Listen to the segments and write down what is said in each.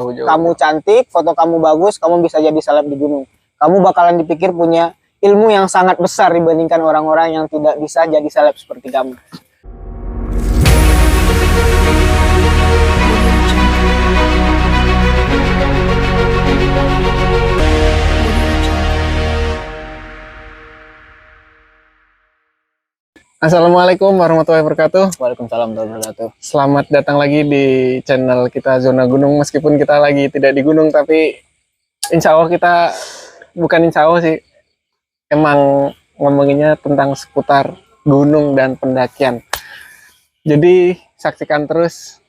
Kamu cantik, foto kamu bagus, kamu bisa jadi seleb di gunung. Kamu bakalan dipikir punya ilmu yang sangat besar dibandingkan orang-orang yang tidak bisa jadi seleb seperti kamu. Assalamualaikum warahmatullahi wabarakatuh. Waalaikumsalam warahmatullahi wabarakatuh. Selamat datang lagi di channel kita Zona Gunung. Meskipun kita lagi tidak di gunung, tapi insya Allah kita, bukan insya Allah sih, emang ngomonginnya tentang seputar gunung dan pendakian. Jadi saksikan terus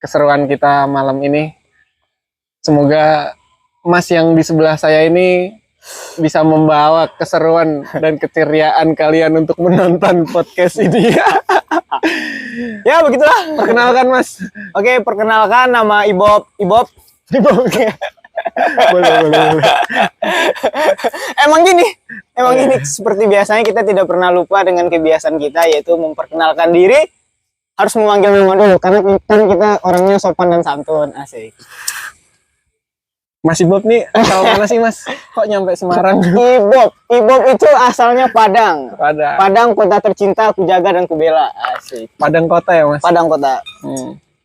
keseruan kita malam ini. Semoga Mas yang di sebelah saya ini bisa membawa keseruan dan keceriaan kalian untuk menonton podcast ini. Ya begitulah. Perkenalkan Mas. Oke, perkenalkan nama Ibob. Boleh. Emang gini, seperti biasanya kita tidak pernah lupa dengan kebiasaan kita, yaitu memperkenalkan diri. Harus memanggil nama dulu, karena kita orangnya sopan dan santun. Asik. Mas Ibob nih asal mana sih Mas? Kok nyampe Semarang? Ibob itu asalnya Padang. Padang, kota tercinta, aku jaga dan kubela. Asik. Padang kota ya Mas? Padang kota.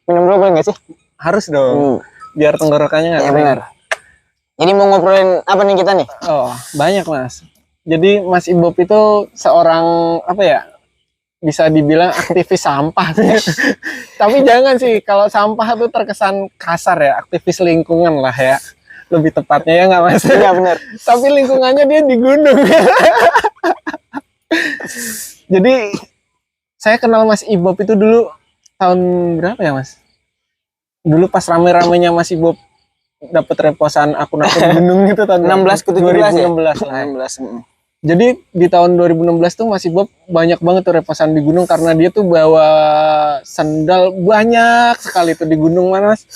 Minum dulu boleh nggak sih? Harus dong. Biar tenggorokannya nggak ya, benar. Jadi mau ngobrolin apa nih kita nih? Oh, banyak Mas. Jadi Mas Ibob itu seorang apa ya? Bisa dibilang aktivis sampah. Tapi jangan sih, kalau sampah itu terkesan kasar ya, aktivis lingkungan lah ya. Lebih tepatnya ya nggak Mas? Iya benar. Tapi lingkungannya dia di gunung. Jadi saya kenal Mas Ibob itu dulu tahun berapa ya Mas? Dulu pas rame-ramenya Mas Ibob dapat reposan akun-akun gunung itu tahun 16 ke 17 ya? 2016. Jadi di tahun 2016 tuh Mas Ibob banyak banget tuh reposan di gunung karena dia tuh bawa sendal banyak sekali tuh di gunung mana Mas?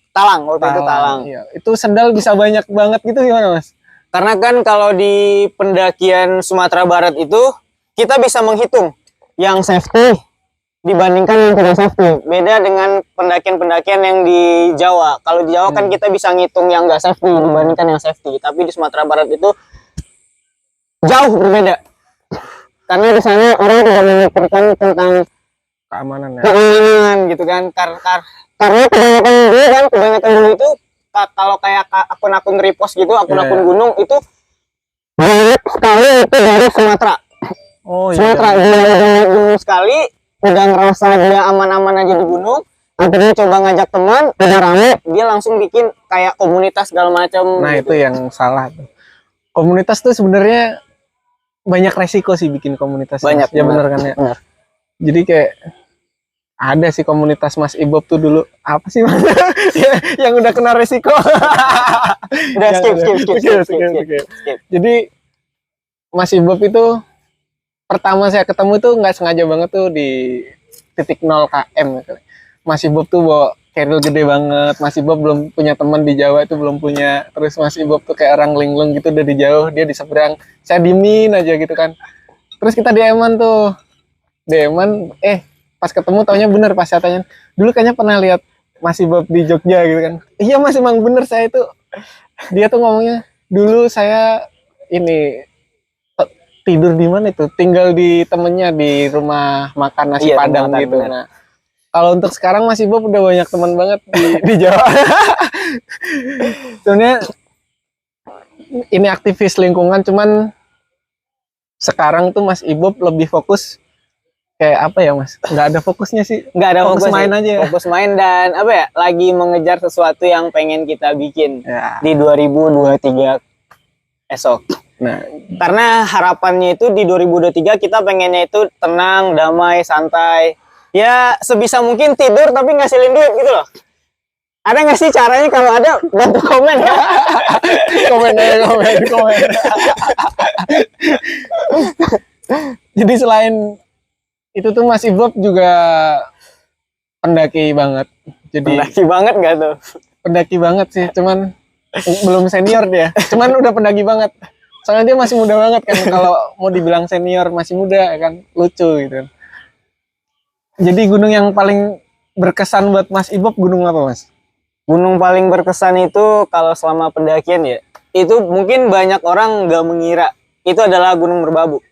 Talang, waktu itu Talang. Iya. Itu sendal bisa banyak banget gitu gimana Mas? Karena kan kalau di pendakian Sumatera Barat itu kita bisa menghitung yang safety dibandingkan yang tidak safety. Beda dengan pendakian-pendakian yang di Jawa. Kalau di Jawa kan kita bisa ngitung yang nggak safety dibandingkan yang safety. Tapi di Sumatera Barat itu jauh berbeda. Karena di sana orang tidak memikirkan tentang Keamanan ya. Keamanan gitu kan. Karena kebanyakan dulu itu kalau kayak akun-akun repost gitu, akun-akun gunung itu banyak sekali itu dari Sumatera. Oh iya. Sumatera gunung sekali, udah ngerasa dia aman-aman aja di gunung, akhirnya coba ngajak teman, udah rame, dia langsung bikin kayak komunitas segala macam. Nah gitu. itu yang salah tuh. Komunitas tuh sebenarnya banyak resiko sih bikin komunitas. Banyak. Ya benar kan ya. Benar. Jadi kayak ada sih komunitas Mas Ibob tuh dulu apa sih Mas? yang udah kena resiko. Udah skip. Jadi Mas Ibob itu pertama saya ketemu tuh nggak sengaja banget tuh di titik 0 km. Mas Ibob tuh bawa keril gede banget. Mas Ibob belum punya teman di Jawa, itu belum punya. Terus Mas Ibob tuh kayak orang linglung gitu, udah di jauh, dia di seberang. Saya diemin aja gitu kan. Terus kita DM-an tuh. DM-an, pas ketemu taunya bener, pas saya tanya, dulu kayaknya pernah lihat Mas Ibob di Jogja gitu kan. Iya Mas, emang bener saya itu. Dia tuh ngomongnya, dulu saya ini tidur di mana itu? Tinggal di temennya di rumah makan nasi Padang gitu. Bener. Nah, kalau untuk sekarang Mas Ibob udah banyak teman banget di Jawa. Sebenarnya ini aktivis lingkungan, cuman sekarang tuh Mas Ibob lebih fokus kayak apa ya Mas? Nggak ada fokusnya sih. Nggak ada fokus main aja. Fokus main dan apa ya? Lagi mengejar sesuatu yang pengen kita bikin di 2023 esok. Nah, karena harapannya itu di 2023 kita pengennya itu tenang, damai, santai. Ya sebisa mungkin tidur tapi ngasilin duit gitu loh. Ada nggak sih caranya? Kalau ada bantu komen ya. komen. Jadi selain itu tuh Mas Ibob juga pendaki banget. Jadi pendaki banget nggak tuh? Pendaki banget sih, cuman belum senior dia. Cuman udah pendaki banget. Soalnya dia masih muda banget kan. Kalau mau dibilang senior masih muda kan, lucu gitu. Jadi gunung yang paling berkesan buat Mas Ibob gunung apa Mas? Gunung paling berkesan itu kalau selama pendakian ya, itu mungkin banyak orang nggak mengira itu adalah Gunung Merbabu.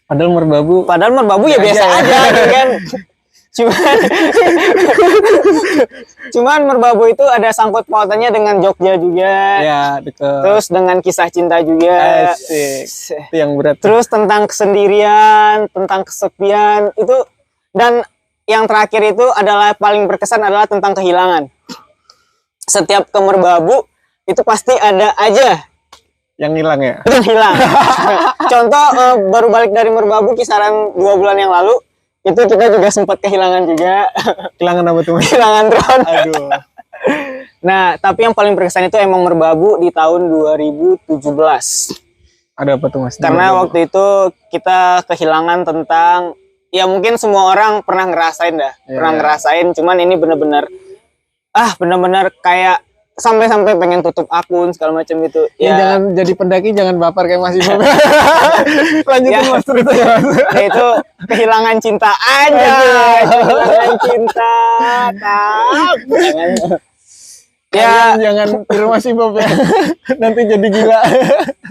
Padahal Merbabu Ya biasa aja gitu kan. Cuman Merbabu itu ada sangkut pautannya dengan Jogja juga. Ya, betul. Terus dengan kisah cinta juga. Asik. Itu yang berat. Terus tentang kesendirian, tentang kesepian itu, dan yang terakhir itu adalah paling berkesan adalah tentang kehilangan. Setiap ke Merbabu itu pasti ada aja yang hilang ya. yang hilang. Contoh baru balik dari Merbabu kisaran 2 bulan yang lalu, itu kita juga sempat kehilangan juga. Kehilangan apa tuh? Kehilangan drone. Aduh. Nah, tapi yang paling berkesan itu emang Merbabu di tahun 2017. Ada apa tuh Mas? Karena waktu itu kita kehilangan tentang, ya mungkin semua orang pernah ngerasain dah. Pernah ngerasain, cuman ini bener-bener bener-bener kayak sampai pengen tutup akun segala macam itu. Ya, jangan jadi pendaki, jangan baper kayak Mas Ibob. Lanjutin Mas ceritanya. Ya itu kehilangan cinta aja. Kehilangan cinta. Jangan tiru Mas Ibob ya. Nanti jadi gila.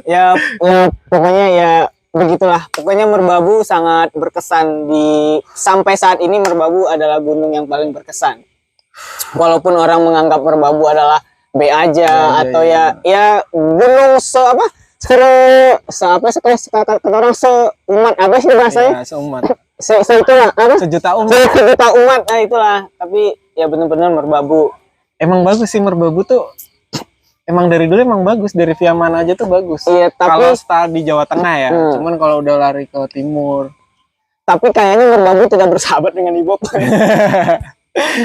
ya pokoknya ya begitulah. Pokoknya Merbabu sangat berkesan sampai saat ini Merbabu adalah gunung yang paling berkesan. Walaupun orang menganggap Merbabu adalah B aja atau ya gunung seumat apa sih bahasanya? Ya, seumat. Itulah apa? Sejuta umat. Nah itulah. Tapi ya benar-benar Merbabu. Emang bagus sih Merbabu tuh. Emang dari dulu emang bagus, dari via mana aja tuh bagus. Iya, tapi kalau start di Jawa Tengah ya. Cuman kalau udah lari ke timur. Tapi kayaknya Merbabu tidak bersahabat dengan Ibob.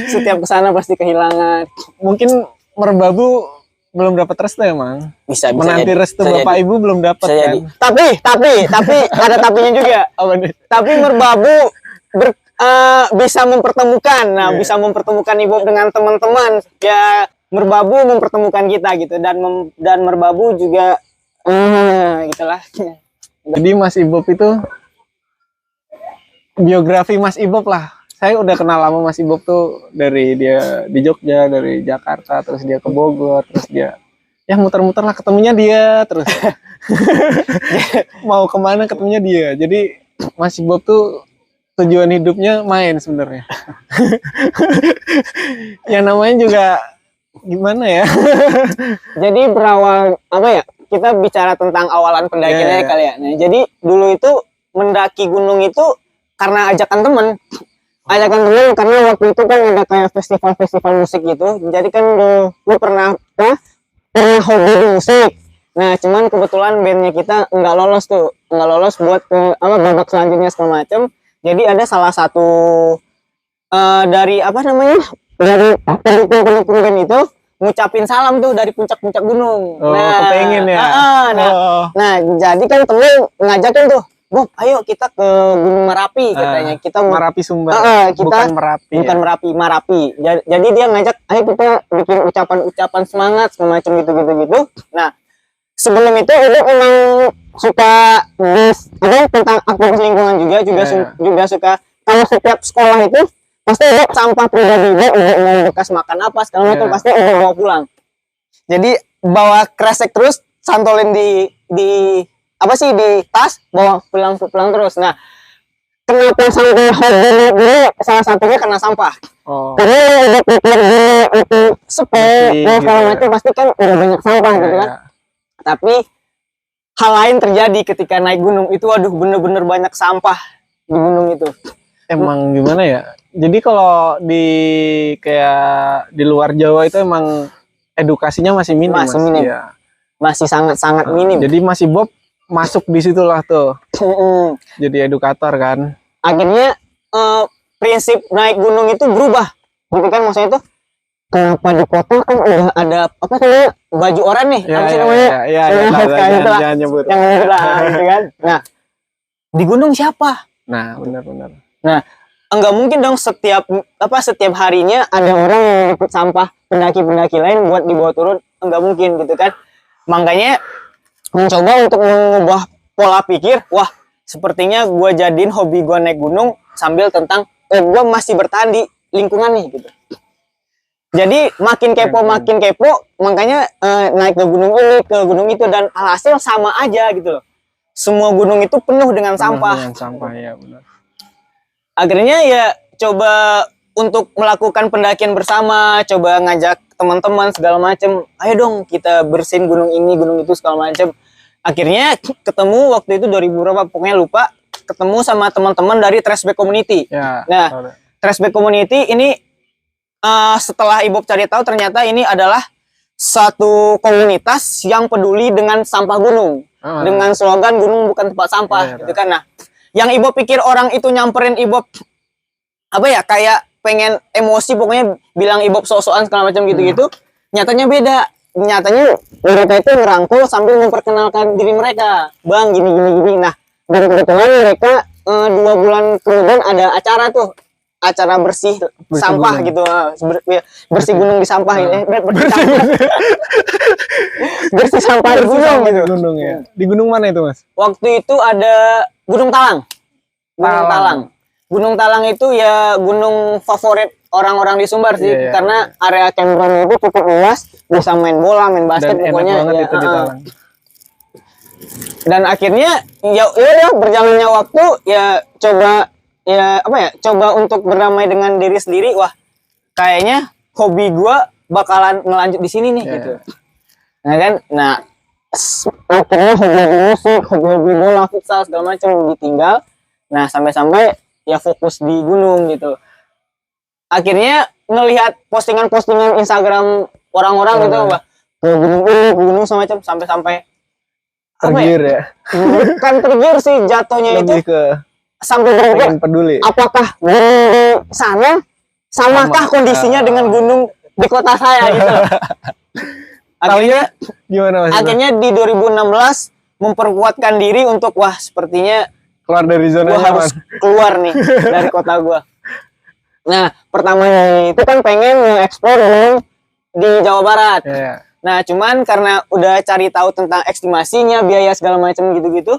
Setiap kesana pasti kehilangan. Mungkin Merbabu belum dapat restu emang. Bisa menanti jadi. Restu Bapak Ibu belum dapat kan. Tapi ada tapinya juga. Tapi Merbabu bisa mempertemukan. Nah, bisa mempertemukan Ibob dengan teman-teman. Ya Merbabu mempertemukan kita gitu, dan Merbabu juga gitulah. Jadi Mas Ibob itu biografi Mas Ibob lah. Saya udah kenal lama Mas Ibob tuh dari dia di Jogja, dari Jakarta, terus dia ke Bogor, terus dia ya muter-muter lah, ketemunya dia terus. Mau kemana ketemunya dia. Jadi Mas Ibob tuh tujuan hidupnya main sebenarnya. Yang namanya juga gimana ya? Jadi berawal apa ya? Kita bicara tentang awalan pendakiannya kali ya. Nah, jadi dulu itu mendaki gunung itu karena ajakan temen karena waktu itu kan ada kayak festival musik gitu. Jadi kan lu pernah hobi musik. Nah, cuman kebetulan bandnya kita nggak lolos buat ke babak selanjutnya segala macam. Jadi ada salah satu dari dari band itu ngucapin salam tuh dari puncak-puncak gunung. Kepengen ya. Nah, jadi kan temen ngajakin tuh, Bob, ayo kita ke Gunung Merapi katanya. Kita Merapi Sumber. Bukan Merapi. Bukan ya? Merapi. Jadi dia ngajak, ayo kita bikin ucapan semangat semacam gitu. Nah, sebelum itu emang suka tentang aktivitas lingkungan juga suka. Kalau setiap sekolah itu pasti sampah pribadi mau bekas makan apa segala macam pasti bawa pulang. Jadi bawa kresek terus, santolin di tas, bawa pulang terus. Nah, kenapa sampai hobi salah satunya karena sampah. Karena itu sepi segala macam pasti kan udah banyak sampah gitu kan. Tapi hal lain terjadi ketika naik gunung itu, bener-bener banyak sampah di gunung itu. Emang gimana ya? Jadi kalau kayak di luar Jawa itu emang edukasinya masih minim. Ya. Masih sangat minim. Jadi Mas Ibob masuk di situlah tuh. Jadi edukator kan. Akhirnya prinsip naik gunung itu berubah. Gitu kan, maksudnya tuh kenapa di kota kan udah ada baju oranye nih. Jangan nyebut. Gitu kan. Nah, di gunung siapa? Nah, benar. Nah, enggak mungkin dong setiap harinya ada orang yang ikut sampah pendaki-pendaki lain buat dibawa turun, enggak mungkin gitu kan. Makanya mencoba untuk mengubah pola pikir, wah sepertinya gue jadiin hobi gue naik gunung sambil gue masih bertahan di lingkungan nih gitu. Jadi makin kepo, makanya naik ke gunung ini, ke gunung itu, dan alhasil sama aja gitu loh. Semua gunung itu penuh dengan sampah. Dengan sampah, ya benar. Akhirnya ya coba untuk melakukan pendakian bersama, coba ngajak teman-teman segala macem, ayo dong kita bersihin gunung ini, gunung itu segala macem. Akhirnya ketemu waktu itu 2000 berapa, pokoknya lupa, ketemu sama teman-teman dari Trashback Community. Ya, Nah, Trashback Community ini setelah Ibob cari tahu ternyata ini adalah satu komunitas yang peduli dengan sampah gunung, dengan slogan gunung bukan tempat sampah, gitu kan. Nah, yang Ibob pikir orang itu nyamperin Ibob apa ya, kayak pengen emosi, pokoknya bilang Ibob sok-sokan segala macam gitu-gitu, nyatanya beda. Nyatanya mereka itu ngerangkul sambil memperkenalkan diri mereka, bang gini. Nah, dan kebetulan mereka 2 bulan kemudian ada acara tuh, acara bersih sampah gunung. gitu, bersih gunung di sampah, bersih sampah di gunung gitu. Gunung ya. Di gunung mana itu, Mas? Waktu itu ada Gunung Talang. Gunung Talang itu ya gunung favorit orang-orang di Sumbar sih, karena area campground itu cukup luas, bisa main bola, main basket, dan pokoknya enak banget ya, itu di Talang. Dan akhirnya ya berjalannya waktu ya coba untuk berdamai dengan diri sendiri. Wah, kayaknya hobi gua bakalan ngelanjut di sini nih gitu. Nah kan, akhirnya hobi musik, hobi bola, futsal segala macam ditinggal. Nah, sampai ya fokus di gunung gitu. Akhirnya ngelihat postingan-postingan Instagram orang-orang gitu, wah, ke gunung semacam, sampai tergiur ya. Bukan tergiur sih, jatuhnya lebih itu ke sampai berpikir peduli. apakah gunung di sana samakah kondisinya dengan gunung di kota saya gitu. Akhirnya di 2016 memperkuatkan diri untuk wah, sepertinya keluar dari zona gua harus keluar nih dari kota gua. Nah, pertamanya itu kan pengen nge-explore gunung di Jawa Barat. Nah, cuman karena udah cari tahu tentang estimasinya, biaya segala macam gitu-gitu,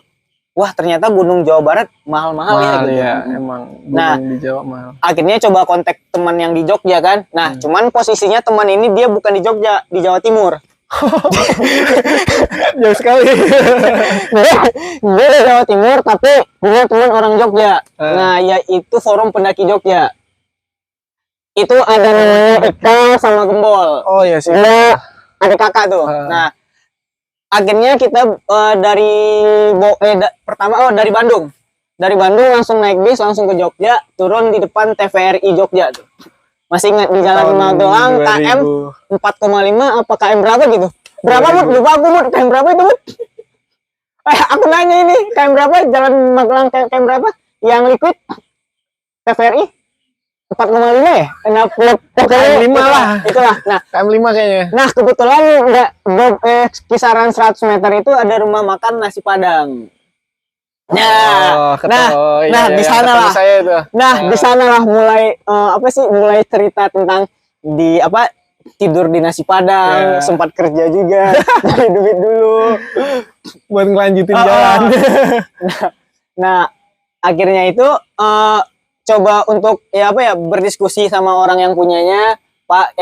wah ternyata gunung Jawa Barat mahal-mahal ya gitu. Ya, emang gunung di Jawa mahal. Akhirnya coba kontak teman yang di Jogja kan. Nah, cuman posisinya teman ini dia bukan di Jogja, di Jawa Timur. Jauh sekali. Dia di Jawa Timur, tapi punya teman orang Jogja. Nah, yaitu Forum Pendaki Jogja. Itu ada namanya Eka sama Gembol. Oh iya sih. Ada kakak tuh. Nah, akhirnya kita dari Bandung. Dari Bandung langsung naik bis langsung ke Jogja, turun di depan TVRI Jogja tuh. Masih ingat di Jalan Magelang KM 4,5 apa KM berapa gitu? Berapa Mut? Lupa aku Mut, KM berapa itu Mut? Aku nanya ini, KM berapa Jalan Magelang KM berapa? Yang liquid TVRI 4,5 ya? Nah, pokoknya 5 lah. Itulah. Nah, KM 5 kayaknya. Nah, kebetulan kisaran 100 meter itu ada rumah makan nasi Padang. Nah, di sana lah. Di sana lah mulai mulai cerita tentang tidur di nasi Padang, sempat kerja juga, cari duit dulu buat ngelanjutin jalan. Nah, akhirnya itu coba untuk berdiskusi sama orang yang punyanya, Pak,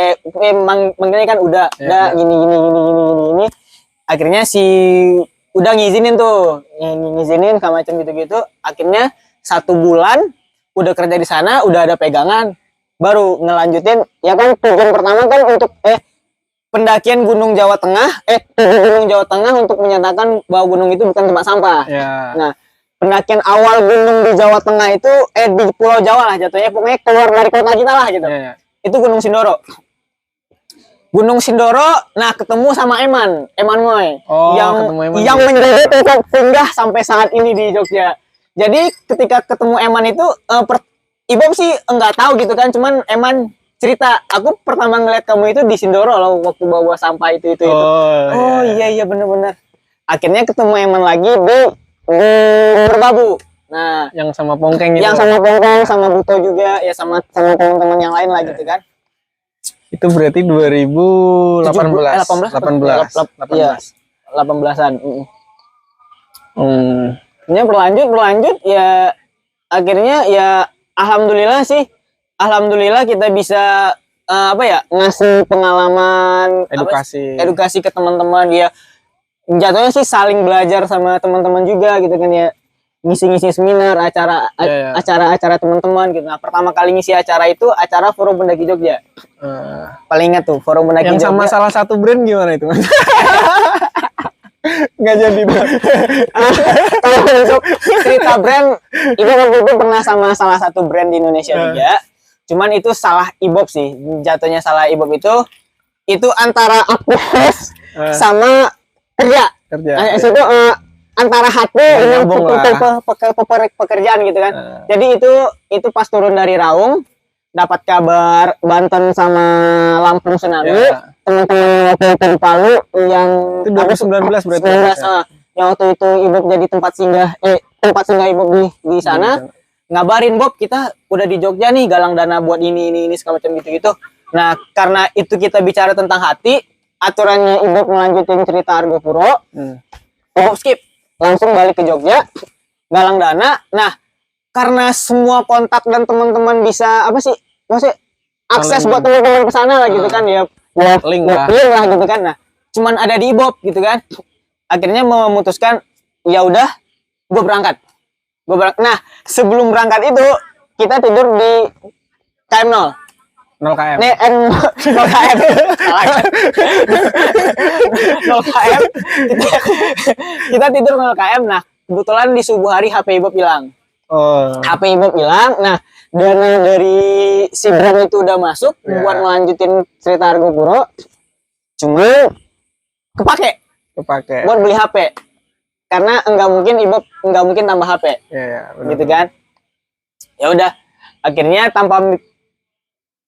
manggilnya kan udah gini. Akhirnya udah ngizinin sama macam gitu. Akhirnya 1 bulan udah kerja di sana, udah ada pegangan, baru ngelanjutin. Ya kan tujuan pertama kan untuk pendakian Gunung Jawa Tengah, Gunung Jawa Tengah untuk menyatakan bahwa gunung itu bukan tempat sampah. Nah, pendakian awal gunung di Jawa Tengah itu di Pulau Jawa lah jatuhnya, pokoknya keluar dari kota kita lah gitu. Itu Gunung Sindoro. Nah ketemu sama Eman Moy, yang menjadi tempat singgah sampai saat ini di Jogja. Jadi ketika ketemu Eman itu Ibob sih enggak tahu gitu kan, cuman Eman cerita, aku pertama ngeliat kamu itu di Sindoro loh waktu bawa sampah itu. Iya bener-bener. Akhirnya ketemu Eman lagi di Merbabu. Nah, yang sama Pongkeng gitu. Yang sama Pongkeng, sama Buto juga, ya sama teman-teman yang lain lah gitu kan. Itu berarti 18-an. Ini berlanjut ya, akhirnya ya alhamdulillah kita bisa apa ya, ngasih pengalaman edukasi ke teman-teman. Dia jatuhnya sih saling belajar sama teman-teman juga gitu kan ya, ngisi-ngisi seminar, acara-acara teman-teman gitu. Nah, pertama kali ngisi acara itu acara Forum Pendaki Jogja. Paling ingat tuh Forum Pendaki yang Jogja. Sama salah satu brand gimana itu, Mas? Nggak jadi tuh. Kalau untuk cerita brand, Ibu waktu itu pernah sama salah satu brand di Indonesia juga. Cuman itu salah Ibob sih. Jatuhnya salah Ibob itu antara aktivis sama kerja. Itu antara hati dengan pekerjaan gitu kan. Jadi itu pas turun dari Raung, dapat kabar Banten sama Lampung tsunami. Teman-teman waktu itu di Palu yang itu 2019 berarti. Yang waktu itu Ibu jadi tempat singgah Ibu di sana. Ngabarin, Bob, kita udah di Jogja nih, galang dana buat ini segala macam gitu-gitu. Nah, karena itu kita bicara tentang hati, aturannya Ibu melanjutin cerita Argo Puro. Bob skip, langsung balik ke Jogja, galang dana. Nah, karena semua kontak dan teman-teman bisa maksudnya akses buat teman-teman ke sana lah gitu kan ya. Link lah gitu kan. Nah, cuman ada di Ibob gitu kan. Akhirnya memutuskan ya udah gue berangkat. Nah, sebelum berangkat itu kita tidur di KM 0 KM. 0 KM. 0 KM. Kita tidur 0 KM. Nah, kebetulan di subuh hari HP Ibob hilang. HP Ibob hilang. Nah, dana dari si brand itu udah masuk buat melanjutin cerita Argo Puro. Cuma kepake buat beli HP. Karena Ibob enggak mungkin tambah HP. Gitu kan. Ya udah, akhirnya tanpa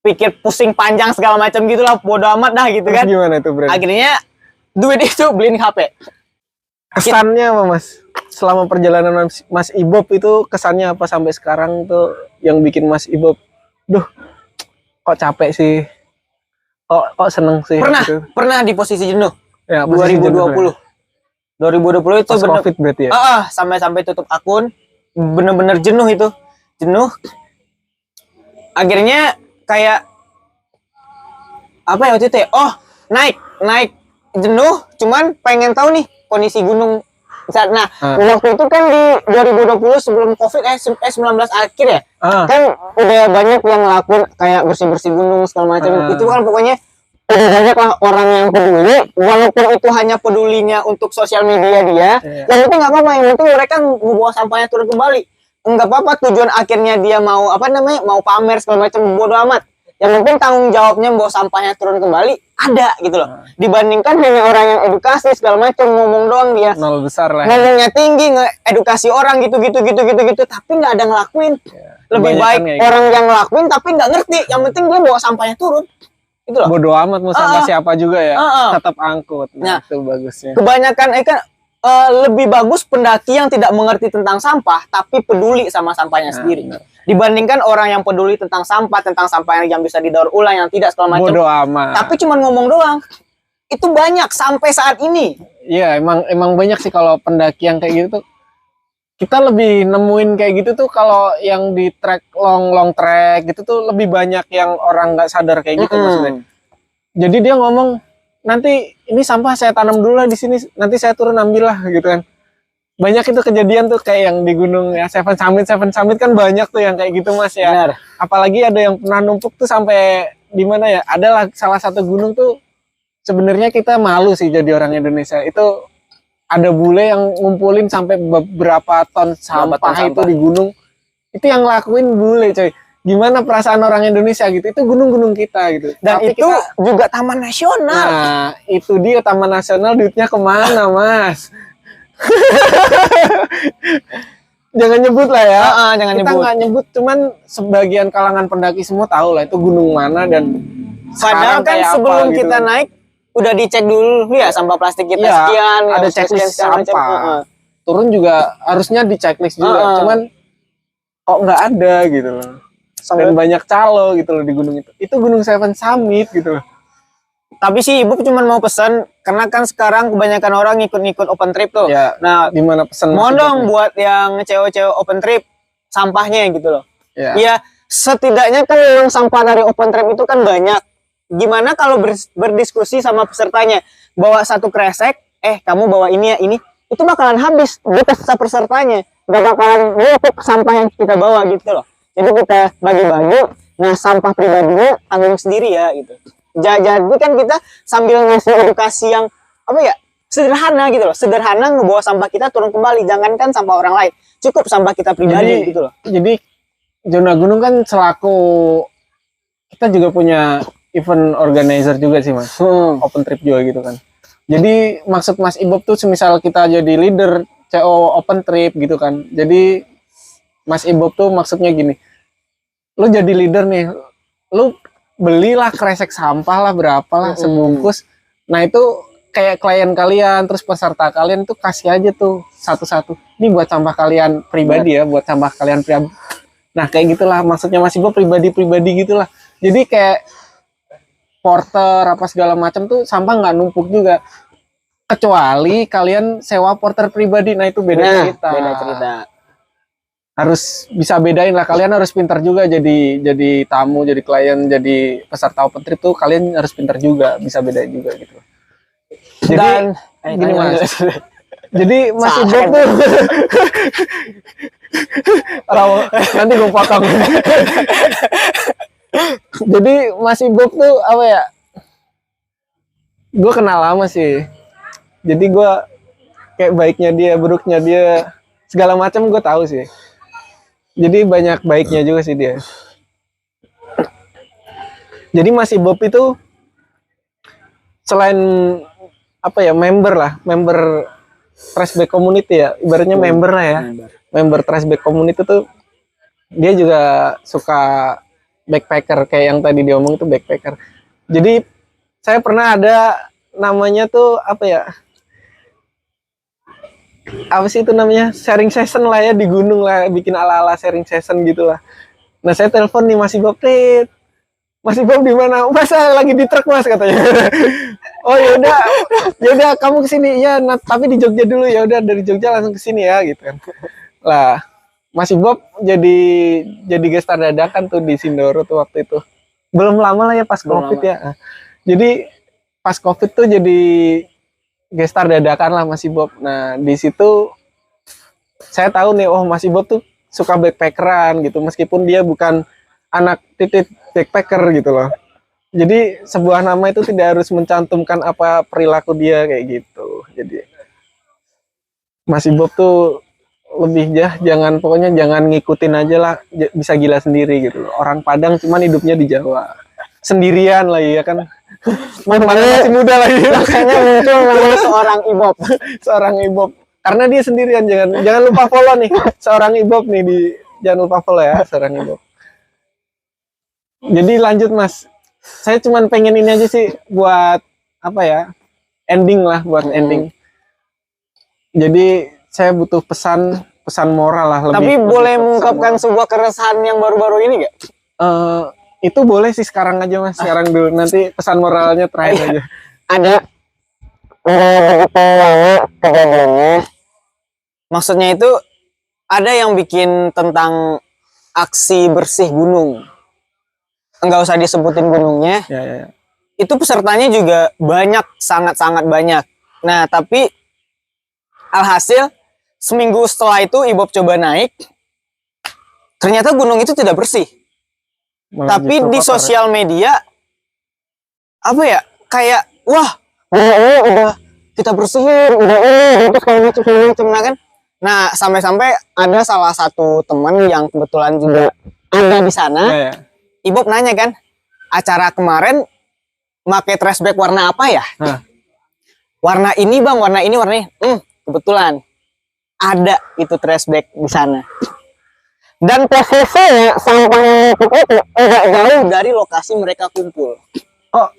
pikir pusing panjang segala macam gitulah, bodo amat dah gitu. Terus kan. Gimana itu, Bro? Akhirnya duit itu beliin HP. Kesannya apa, Mas? Selama perjalanan Mas Ibob itu kesannya apa sampai sekarang tuh yang bikin Mas Ibob, kok capek sih, kok seneng sih? Pernah di posisi jenuh. Ya, 2020 itu bener, COVID berarti ya? Sampai tutup akun, bener-bener jenuh. Akhirnya kayak apa ya waktu itu ya? Naik jenuh, cuman pengen tahu nih kondisi gunung. Nah, waktu itu kan di 2020 sebelum COVID 19 akhir ya, kan udah banyak yang ngelakuin kayak bersih gunung segala macam. Itu kan pokoknya udah banyak lah orang yang peduli, walaupun itu hanya pedulinya untuk sosial media dia. Yang penting nggak apa-apa, yang penting mereka membawa sampahnya turun kembali. Nggak apa-apa tujuan akhirnya dia mau mau pamer segala macam, bodo amat. Yang penting tanggung jawabnya membawa sampahnya turun kembali ada gitu loh. Dibandingkan hanya orang yang edukasi segala macam, ngomong doang dia. Nol besar lah. Ngomongnya tinggi, edukasi orang gitu, tapi nggak ada ngelakuin. Lebih baik orang yang ngelakuin tapi nggak ngerti. Yang penting dia bawa sampahnya turun. Gitu loh. Bodo amat mau sampah siapa juga ya. Tetap angkut. Nah, itu bagusnya. Kebanyakan lebih bagus pendaki yang tidak mengerti tentang sampah tapi peduli sama sampahnya sendiri. Dibandingkan orang yang peduli tentang sampah yang bisa didaur ulang, yang tidak segala macam. Bodo amat. Tapi cuma ngomong doang. Itu banyak sampai saat ini. Iya, emang banyak sih kalau pendaki yang kayak gitu tuh. Kita lebih nemuin kayak gitu tuh kalau yang di trek long trek gitu tuh lebih banyak yang orang nggak sadar kayak gitu maksudnya. Jadi dia ngomong, nanti ini sampah saya tanam dulu lah di sini, nanti saya turun ambil lah gitu kan. Banyak itu kejadian tuh kayak yang di gunung ya Seven Summit kan banyak tuh yang kayak gitu, Mas ya. Benar. Apalagi ada yang pernah numpuk tuh sampai di mana ya? Adalah salah satu gunung tuh sebenarnya kita malu sih jadi orang Indonesia. Itu ada bule yang ngumpulin sampai beberapa ton sampah itu di gunung. Itu yang ngelakuin bule, coy. Gimana perasaan orang Indonesia gitu? Itu gunung-gunung kita gitu. Dan tapi itu juga taman nasional. Nah, itu dia taman nasional, duitnya kemana, Mas? Jangan nyebut lah ya. Kita nggak nyebut, cuman sebagian kalangan pendaki semua tahu lah itu gunung mana dan padahal kan sebelum gitu. Kita naik udah dicek dulu ya sampah plastik kita sekian, ada checklist sampah. Turun juga harusnya di checklist juga, cuman kok nggak ada gitu loh. Dan banyak calo gitu loh di gunung itu. Itu Gunung Seven Summit gitu loh. Tapi sih Ibu cuma mau pesan, karena kan sekarang kebanyakan orang ngikut open trip tuh. Ya, nah, gimana pesan? Mohon dong buat yang cewek-cewek open trip sampahnya gitu loh. Iya, setidaknya kan memang sampah dari open trip itu kan banyak. Gimana kalau berdiskusi sama pesertanya, bawa satu kresek, kamu bawa ini ya, ini, itu bakalan habis di pesertanya, gak bakalan numpuk sampah yang kita bawa gitu loh. Jadi kita bagi-bagi, nah sampah pribadinya tanggung sendiri ya gitu. Jadi kan kita sambil ngasih edukasi yang apa ya, sederhana gitu loh, sederhana ngebawa sampah kita turun kembali, jangankan sampah orang lain, cukup sampah kita pribadi gitu loh. Jadi Zona Gunung kan selaku kita juga punya event organizer juga sih mas, open trip juga gitu kan. Jadi maksud Mas Ibob tuh semisal kita jadi leader CO open trip gitu kan. Jadi Mas Ibob tuh maksudnya gini, lu jadi leader nih, lu belilah kresek sampah lah berapa lah sebungkus. Nah itu kayak klien kalian terus peserta kalian tuh kasih aja tuh satu-satu. Ini buat sampah kalian pribadi ya, buat sampah kalian pribadi. Nah kayak gitulah maksudnya Mas Ibob pribadi-pribadi gitulah. Jadi kayak porter apa segala macam tuh sampah nggak numpuk juga, kecuali kalian sewa porter pribadi. Nah itu beda cerita. Harus bisa bedain lah, kalian harus pintar juga jadi tamu, jadi klien, jadi peserta open trip tuh kalian harus pintar juga, bisa bedain juga gitu. Jadi gini mas, jadi Mas Ibob tuh nanti gue potong. Jadi Mas Ibob tuh apa ya, gue kenal lama sih, jadi gue kayak baiknya dia, buruknya dia, segala macam gue tahu sih. Jadi banyak baiknya juga sih dia. Jadi Mas Ibob itu selain apa ya, member Trashback Community ya, ibaratnya member lah ya, member Trashback Community tuh dia juga suka backpacker, kayak yang tadi dia omong itu backpacker. Jadi saya pernah ada namanya tuh apa ya, apa sih itu namanya, sharing session lah ya di gunung lah, bikin ala-ala sharing session gitu lah. Nah saya telepon nih Mas Ibob, Mas Ibob di mana? Mas lagi di truk mas katanya. Oh yaudah kamu kesini ya, tapi di Jogja dulu. Ya udah dari Jogja langsung kesini ya gitu kan. Lah Mas Ibob jadi gestar dadakan tuh di Sindoro tuh waktu itu. Belum lama lah ya pas COVID ya. Jadi pas COVID tuh jadi gestar dadakan lah Mas Ibob. Nah di situ saya tahu nih, oh Mas Ibob tuh suka backpackeran gitu, meskipun dia bukan anak titik backpacker gitu loh. Jadi sebuah nama itu tidak harus mencantumkan apa perilaku dia kayak gitu. Jadi Mas Ibob tuh lebih pokoknya jangan ngikutin aja lah, bisa gila sendiri gitu loh. Orang Padang cuman hidupnya di Jawa, sendirian lagi ya kan. Mana masih muda lagi. Makanya muncul nama seorang Ibob. Seorang Ibob. Karena dia sendirian, jangan lupa follow nih. Seorang Ibob nih, jangan lupa follow ya, seorang Ibob. Jadi lanjut Mas. Saya cuman pengen ini aja sih buat apa ya? Ending lah, buat ending. Jadi saya butuh pesan moral lah. Tapi boleh mengungkapkan sebuah keresahan yang baru-baru ini gak? Itu boleh sih sekarang aja Mas, sekarang dulu. Nanti pesan moralnya terakhir aja. Ada lama kejadiannya. Maksudnya itu ada yang bikin tentang aksi bersih gunung. Enggak usah disebutin gunungnya. Ya. Itu pesertanya juga banyak, sangat-sangat banyak. Nah, tapi alhasil seminggu setelah itu Ibob coba naik, ternyata gunung itu tidak bersih. Tapi di sosial media apa ya, kayak wah udah kita bersihin, udah terus kayak macam kan. Nah sampai-sampai ada salah satu teman yang kebetulan juga ada di sana. Ya. Ibob nanya kan, acara kemarin pakai trashback warna apa ya? Warna ini bang, warna ini. Kebetulan ada itu trashback di sana. Dan posisinya sampah itu enggak jauh dari lokasi mereka kumpul. Oh,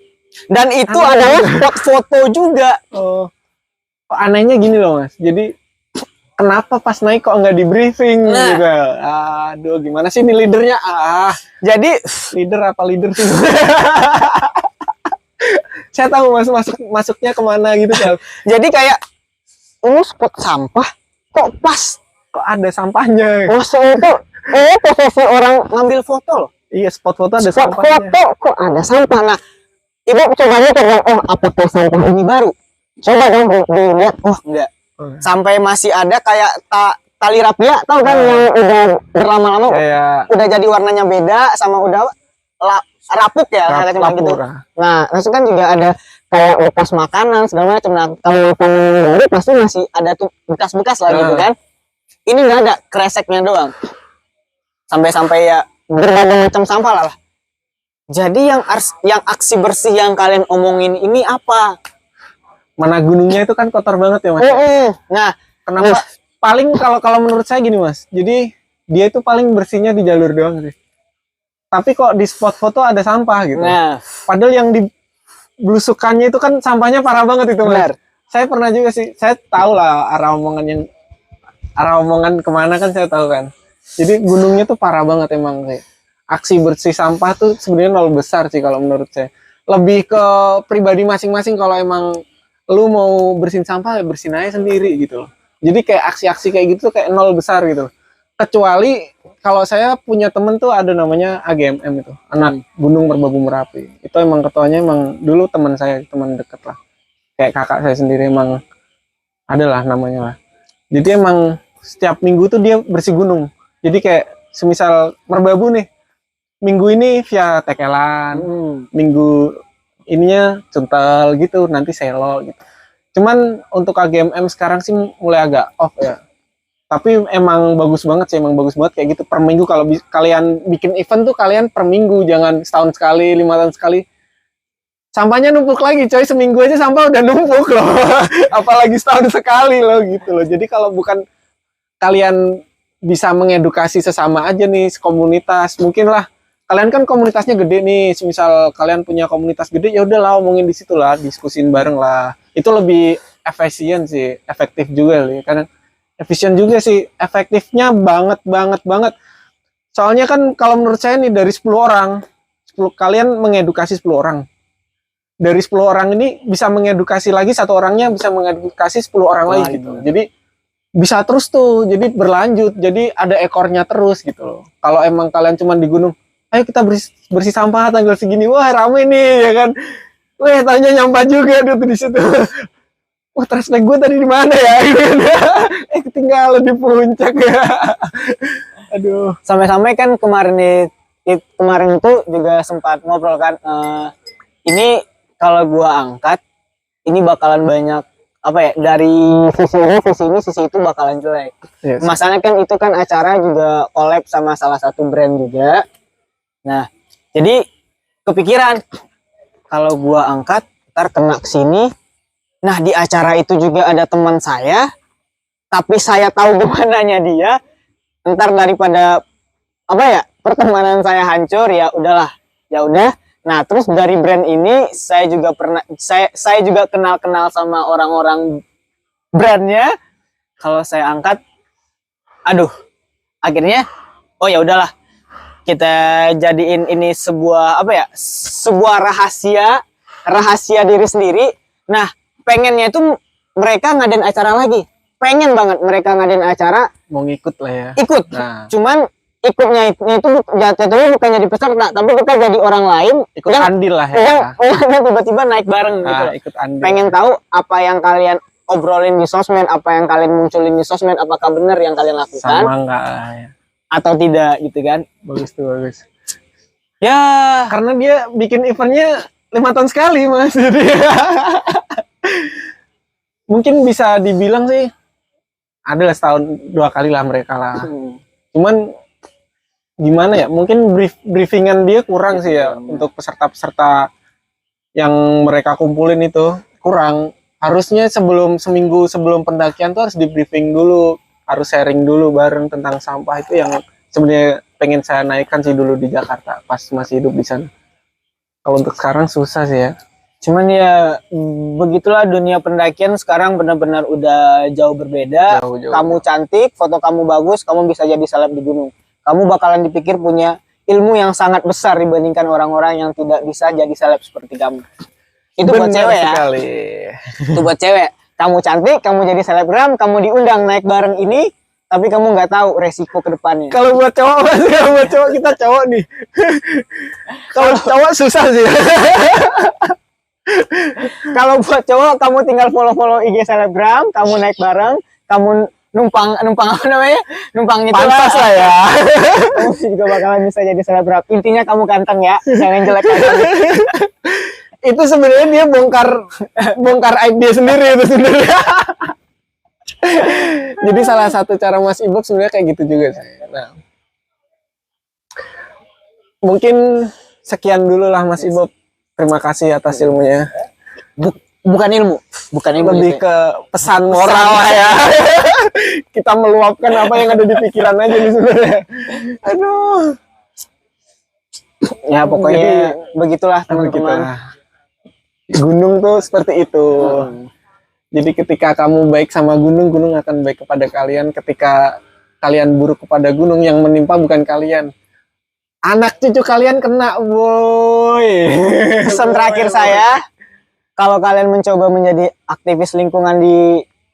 dan itu adalah spot foto juga. Anehnya gini loh Mas. Jadi kenapa pas naik kok nggak di briefing juga? Aduh, gimana sih ini leadernya? Jadi leader sih? Saya tahu masuknya kemana gitu kan. Jadi kayak ini spot sampah kok pas kok ada sampahnya. Maksud itu, posisi orang ngambil foto loh. Iya, spot foto ada Spot sampahnya. foto kok ada sampah. Nah, ibu coba lihat, oh apakah sampah ini baru? Coba dong dilihat, oh enggak. Sampai masih ada kayak tali rapia, tau kan yang udah berlama-lama, Kayak udah jadi warnanya beda sama udah rapuk ya, kayak cuma gitu. Nah, terus kan juga ada kayak bekas makanan segala macam. Nah, kalau makanan baru pasti masih ada tuh bekas-bekas lah gitu kan. Ini nggak ada, kreseknya doang. Sampai-sampai ya berbagai macam sampah lah. Jadi yang aksi bersih yang kalian omongin ini apa? Mana gunungnya itu kan kotor banget ya Mas. Nah, Kenapa? Paling kalau menurut saya gini Mas. Jadi dia itu paling bersihnya di jalur doang sih. Tapi kok di spot foto ada sampah gitu. Nah, Padahal yang di belusukannya itu kan sampahnya parah banget itu Mas. benar. Saya pernah juga sih. Saya tahu lah arah omongan kemana kan saya tahu kan. Jadi gunungnya tuh parah banget emang sih. Aksi bersih sampah tuh sebenarnya nol besar sih kalau menurut saya. Lebih ke pribadi masing-masing, kalau emang lu mau bersihin sampah ya bersihin aja sendiri gitu loh. Jadi kayak aksi-aksi kayak gitu kayak nol besar gitu. Kecuali kalau saya punya temen tuh ada namanya AGMM itu, anak Gunung Merbabu Merapi. Itu emang ketuanya emang dulu teman saya, teman deket lah. Kayak kakak saya sendiri emang adalah namanya lah. Jadi emang setiap minggu tuh dia bersih gunung. Jadi kayak semisal Merbabu nih, minggu ini via Tekelan, minggu ininya Cuntel gitu, nanti Selo gitu. Cuman untuk AGMM sekarang sih mulai agak off ya. Tapi emang bagus banget sih, emang bagus banget kayak gitu per minggu. Kalau kalian bikin event tuh kalian per minggu, jangan setahun sekali, 5 tahun sekali. Sampahnya numpuk lagi coy, seminggu aja sampah udah numpuk loh. Apalagi setahun sekali loh gitu loh. Jadi kalau bukan kalian bisa mengedukasi sesama aja nih, komunitas, mungkin lah kalian kan komunitasnya gede nih, misal kalian punya komunitas gede, ya udahlah omongin di situ lah, diskusin bareng lah. Itu lebih efisien sih, efektif juga nih. Karena efisien juga sih, efektifnya banget. Soalnya kan kalau menurut saya nih dari 10 orang, 10 kalian mengedukasi 10 orang. Dari 10 orang ini bisa mengedukasi lagi, satu orangnya bisa mengedukasi 10 orang lagi gitu. Jadi bisa terus tuh, jadi berlanjut, jadi ada ekornya terus gitu loh. Kalau emang kalian cuma di gunung, ayo kita bersih sampah tanggal segini, wah rame nih ya kan. Weh, tanya nyampah juga tuh di situ. Wah, translate gue tadi di mana ya? Ketinggalan di puncak ya. Aduh. Sampai-sampai kan kemarin itu juga sempat ngobrol kan. Ini kalau gua angkat, ini bakalan banyak apa ya, dari sisi itu bakalan jelek. Yes. Masalahnya kan itu kan acara juga collab sama salah satu brand juga. Nah, jadi kepikiran kalau gua angkat ntar kena kesini. Nah, di acara itu juga ada teman saya, tapi saya tahu gimananya dia. Ntar daripada apa ya, pertemanan saya hancur, ya udahlah, ya udah. Nah, terus dari brand ini saya juga saya juga kenal sama orang-orang brandnya. Kalau saya angkat, aduh, akhirnya oh ya udahlah, kita jadiin ini sebuah apa ya, sebuah rahasia diri sendiri. Nah, pengennya itu mereka ngadain acara lagi, pengen banget mereka ngadain acara, mau ngikut lah ya, ikut. Cuman ikutnya itu jatuhnya bukan jadi peserta, tapi kita jadi orang lain, ikut andil lah ya, yang tiba-tiba naik bareng gitu. Ikut andil. Pengen tahu apa yang kalian obrolin di sosmed, apa yang kalian munculin di sosmed, apakah benar yang kalian lakukan sama enggak ya, atau tidak gitu kan. Bagus tuh, bagus ya, karena dia bikin eventnya 5 tahun sekali Mas. Jadi mungkin bisa dibilang sih adalah setahun 2 kali lah mereka lah. Cuman gimana ya, mungkin briefingan dia kurang sih ya untuk peserta-peserta yang mereka kumpulin itu kurang. Harusnya seminggu sebelum pendakian tuh harus di briefing dulu, harus sharing dulu bareng tentang sampah. Itu yang sebenarnya pengen saya naikkan sih dulu di Jakarta pas masih hidup di sana. Kalau untuk sekarang susah sih ya. Cuman ya begitulah dunia pendakian sekarang, benar-benar udah jauh berbeda. Jauh. Kamu cantik, foto kamu bagus, kamu bisa jadi seleb di gunung. Kamu bakalan dipikir punya ilmu yang sangat besar dibandingkan orang-orang yang tidak bisa jadi seleb seperti kamu. Itu buat cewek ya. Itu buat cewek. Kamu cantik, kamu jadi selebgram, kamu diundang naik bareng ini, tapi kamu nggak tahu resiko ke depannya. Kalau buat cowok, kalau buat cowok kita cowok nih. Kalau cowok susah sih. Kalau buat cowok, kamu tinggal follow IG selebgram, kamu naik bareng, kamu numpang apa namanya? Numpang itu Pantas lah ya. Kamu juga bakalan bisa jadi selebgram. Intinya kamu ganteng ya, jangan jelek aja. Itu sebenarnya dia bongkar aib dia sendiri itu sebenarnya. Jadi salah satu cara Mas Ibob sebenarnya kayak gitu juga sih. Nah, mungkin sekian dulu lah Mas Ibob. Terima kasih atas ilmunya. Bukan ilmu Lebih gitu ya. ke pesan moral lah ya. Kita meluapkan apa yang ada di pikiran aja nih sebenarnya. Aduh. Ya pokoknya Jadi, begitulah teman-teman. Gunung tuh seperti itu. Jadi ketika kamu baik sama gunung, gunung akan baik kepada kalian. Ketika kalian buruk kepada gunung, yang menimpa bukan kalian, anak cucu kalian kena, boy. Pesan terakhir saya, kalau kalian mencoba menjadi aktivis lingkungan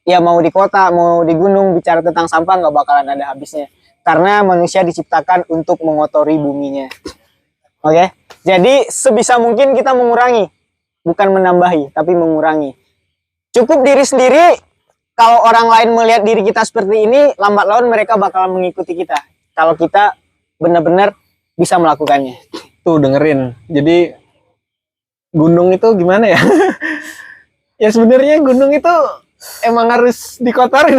ya mau di kota, mau di gunung, bicara tentang sampah nggak bakalan ada habisnya. Karena manusia diciptakan untuk mengotori buminya. Oke? Jadi sebisa mungkin kita mengurangi, bukan menambahi, tapi mengurangi. Cukup diri sendiri. Kalau orang lain melihat diri kita seperti ini, lambat laun mereka bakalan mengikuti kita. Kalau kita benar-benar bisa melakukannya. Tuh dengerin. Jadi gunung itu gimana ya? Ya sebenarnya gunung itu emang harus dikotorin.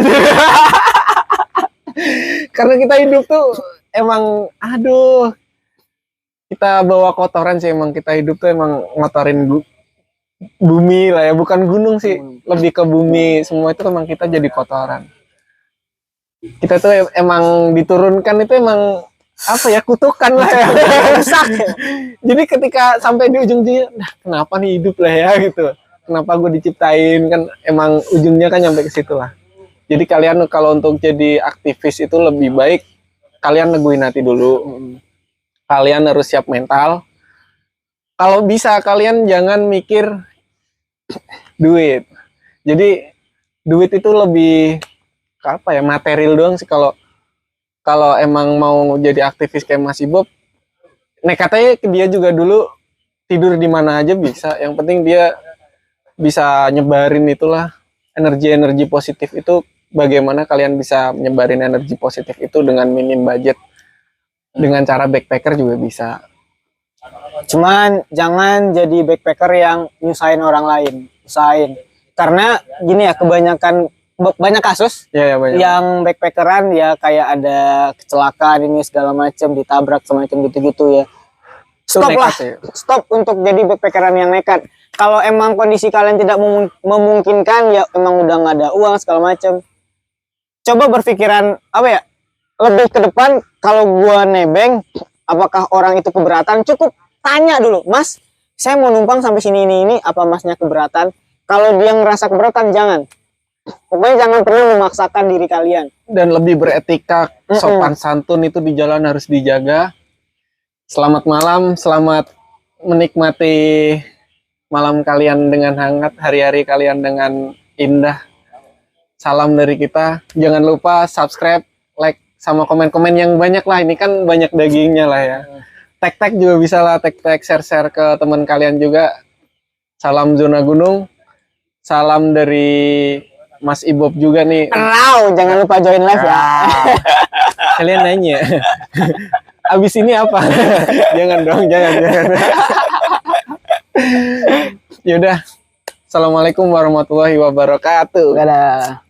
Karena kita hidup tuh emang aduh, kita bawa kotoran sih, emang kita hidup tuh emang ngotorin bumi lah ya, bukan gunung sih, lebih ke bumi. Semua itu emang kita jadi kotoran. Kita tuh emang diturunkan itu emang apa ya, kutukan lah ya. Rusak. Jadi ketika sampai di ujung-ujungnya, nah kenapa nih hidup lah ya gitu. Kenapa gue diciptain, kan emang ujungnya kan nyampe ke situ lah. Jadi kalian kalau untuk jadi aktivis itu lebih baik kalian neguin hati dulu. Kalian harus siap mental. Kalau bisa kalian jangan mikir duit. Jadi duit itu lebih apa ya, material doang sih. Kalau emang mau jadi aktivis kayak Mas Ibob, nekatnya dia juga dulu tidur di mana aja bisa. Yang penting dia bisa nyebarin itulah energi-energi positif itu. Bagaimana kalian bisa nyebarin energi positif itu dengan minim budget, dengan cara backpacker juga bisa. Cuman jangan jadi backpacker yang nyusahin orang lain. Usahain. Karena gini ya, kebanyakan banyak kasus Ya banyak. yang backpackeran ya kayak ada kecelakaan ini segala macam, ditabrak semacam gitu-gitu ya. Stop lah. Stop untuk jadi backpackeran yang nekat. Kalau emang kondisi kalian tidak memungkinkan ya emang udah nggak ada uang segala macam. Coba berpikiran apa ya? Lebih ke depan, kalau gua nebeng, apakah orang itu keberatan? Cukup tanya dulu, Mas, saya mau numpang sampai sini ini, apa Masnya keberatan? Kalau dia ngerasa keberatan, jangan. Pokoknya jangan pernah memaksakan diri kalian. Dan lebih beretika, sopan santun itu di jalan harus dijaga. Selamat malam, selamat menikmati malam kalian dengan hangat, hari-hari kalian dengan indah. Salam dari kita. Jangan lupa subscribe, like, sama komen-komen yang banyak lah. Ini kan banyak dagingnya lah ya. Tag-tag juga bisa lah, tag-tag, share-share ke teman kalian juga. Salam Zona Gunung. Salam dari Mas Ibob juga nih. Jangan lupa join live ya. Kalian nanya, abis ini apa? Jangan dong, jangan. Yaudah, assalamualaikum warahmatullahi wabarakatuh. Dadah.